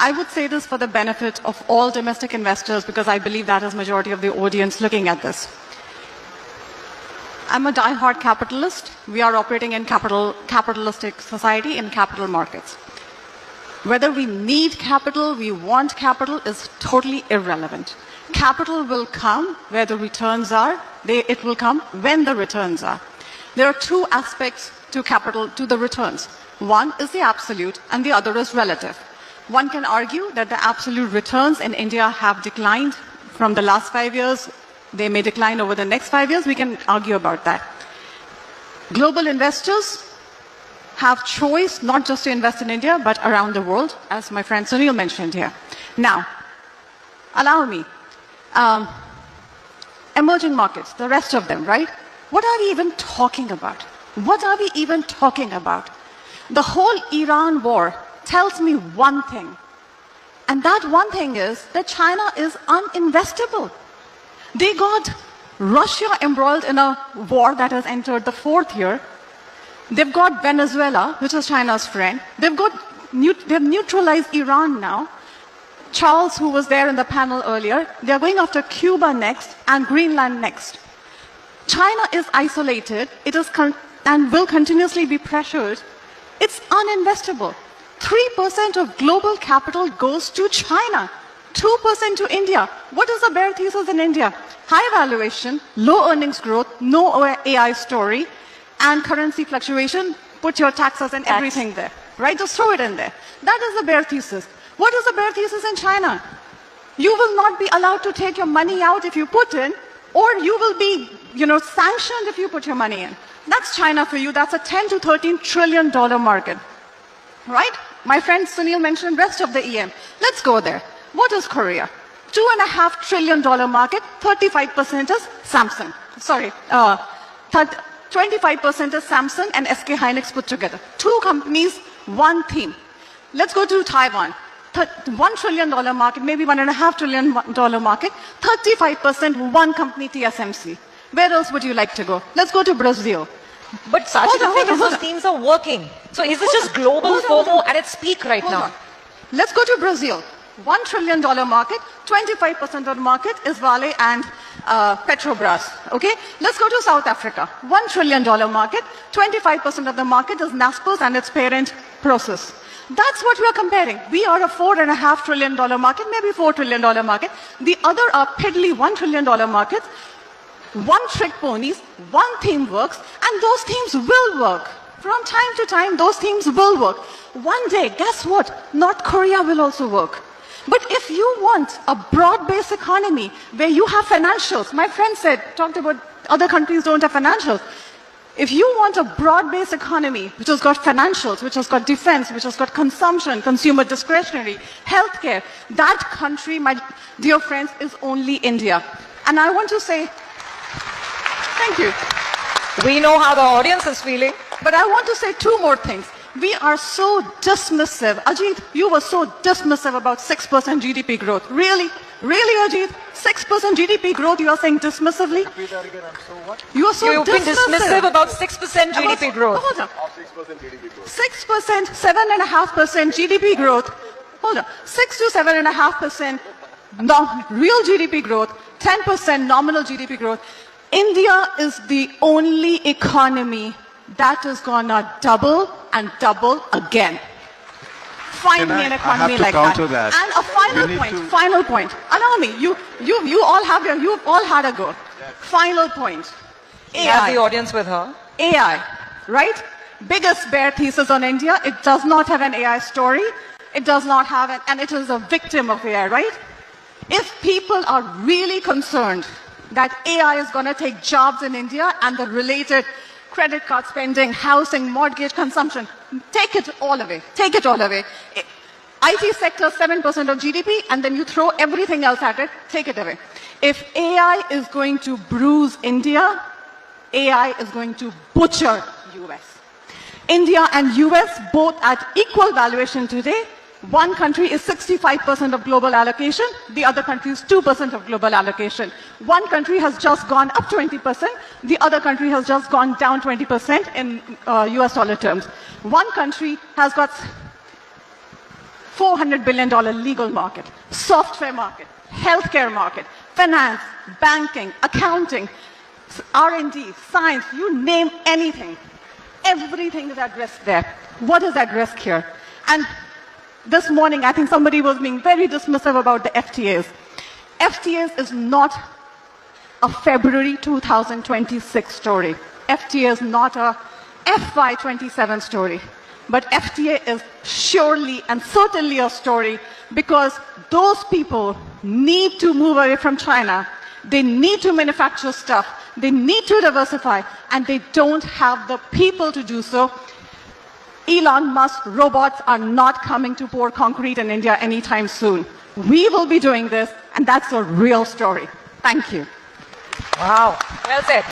I would say this for the benefit of all domestic investors because I believe that is majority of the audience looking at this. I'm a die-hard capitalist. We are operating in capitalistic society in capital markets. Whether we need capital, we want capital is totally irrelevant. Capital will come where the returns are. It will come when the returns are. There are two aspects to capital, to the returns. One is the absolute and the other is relative. One can argue that the absolute returns in India have declined from the last 5 years. They may decline over the next 5 years. We can argue about that. Global investors have choice not just to invest in India, but around the world, as my friend Sunil mentioned here. Now, allow me. Emerging markets, the rest of them, right? What are we even talking about? What are we even talking about? The whole Iran war tells me one thing. And that one thing is that China is uninvestable. They got Russia embroiled in a war that has entered the 4th year. They've got Venezuela, which is China's friend. They've neutralized Iran now. Charles, who was there in the panel earlier, they're going after Cuba next and Greenland next. China is isolated. It is and will continuously be pressured. It's uninvestable. 3% of global capital goes to China. 2% to India. What is the bear thesis in India? High valuation, low earnings growth, no AI story, and currency fluctuation. Put your taxes and everything there, right? Just throw it in there. That is the bear thesis. What is the bear thesis in China? You will not be allowed to take your money out if you put in, or you will be, sanctioned if you put your money in. That's China for you. That's a $10 to $13 trillion market, right? My friend Sunil mentioned rest of the EM. Let's go there. What is Korea? $2.5 trillion market, 35% is Samsung. 25% is Samsung and SK Hynix put together. Two companies, one theme. Let's go to Taiwan. $1 trillion market, maybe $1.5 trillion market, 35% one company, TSMC. Where else would you like to go? Let's go to Brazil. But Sashi, the thing is those themes are working. So is this just global FOMO at its peak right now? Let's go to Brazil. $1 trillion market, 25% of the market is Vale and Petrobras. Okay? Let's go to South Africa. $1 trillion market, 25% of the market is Naspers and its parent Prosus. That's what we are comparing. We are a $4.5 trillion market, maybe $4 trillion market. The other are piddly $1 trillion markets. One trick ponies, one theme works, and those themes will work. From time to time, those themes will work. One day, guess what? North Korea will also work. But if you want a broad-based economy where you have financials, my friend talked about other countries don't have financials. If you want a broad-based economy which has got financials, which has got defense, which has got consumption, consumer discretionary, healthcare, that country, my dear friends, is only India. And I want to say, thank you. We know how the audience is feeling. But I want to say two more things. We are so dismissive. Ajit, you were so dismissive about 6% GDP growth. Really? Really, Ajit? 6% GDP growth, you are saying dismissively? You are so You've been dismissive about 6% GDP growth. Hold on. 6% GDP growth. 6%, 7.5% GDP growth. Hold on. 6 to 7.5% real GDP growth, 10% nominal GDP growth. India is the only economy that is gonna double and double again. Find me an economy like that. And a final point. Allow me. You all you've all had a go. Final point. AI. Has the audience with her. AI, right? Biggest bear thesis on India. It does not have an AI story. It does not have and it is a victim of AI, right? If people are really concerned that AI is going to take jobs in India and the related credit card spending, housing, mortgage, consumption, take it all away. Take it all away. IT sector, 7% of GDP, and then you throw everything else at it, take it away. If AI is going to bruise India, AI is going to butcher US. India and US both at equal valuation today. One country is 65% of global allocation, the other country is 2% of global allocation. One country has just gone up 20%, the other country has just gone down 20% in US dollar terms. One country has got $400 billion legal market, software market, healthcare market, finance, banking, accounting, R&D, science, you name anything. Everything is at risk there. What is at risk here? And this morning, I think somebody was being very dismissive about the FTAs. FTAs is not a February 2026 story. FTA is not a FY27 story. But FTA is surely and certainly a story because those people need to move away from China. They need to manufacture stuff. They need to diversify, and they don't have the people to do so. Elon Musk robots are not coming to pour concrete in India anytime soon. We will be doing this, and that's a real story. Thank you. Wow. Well said.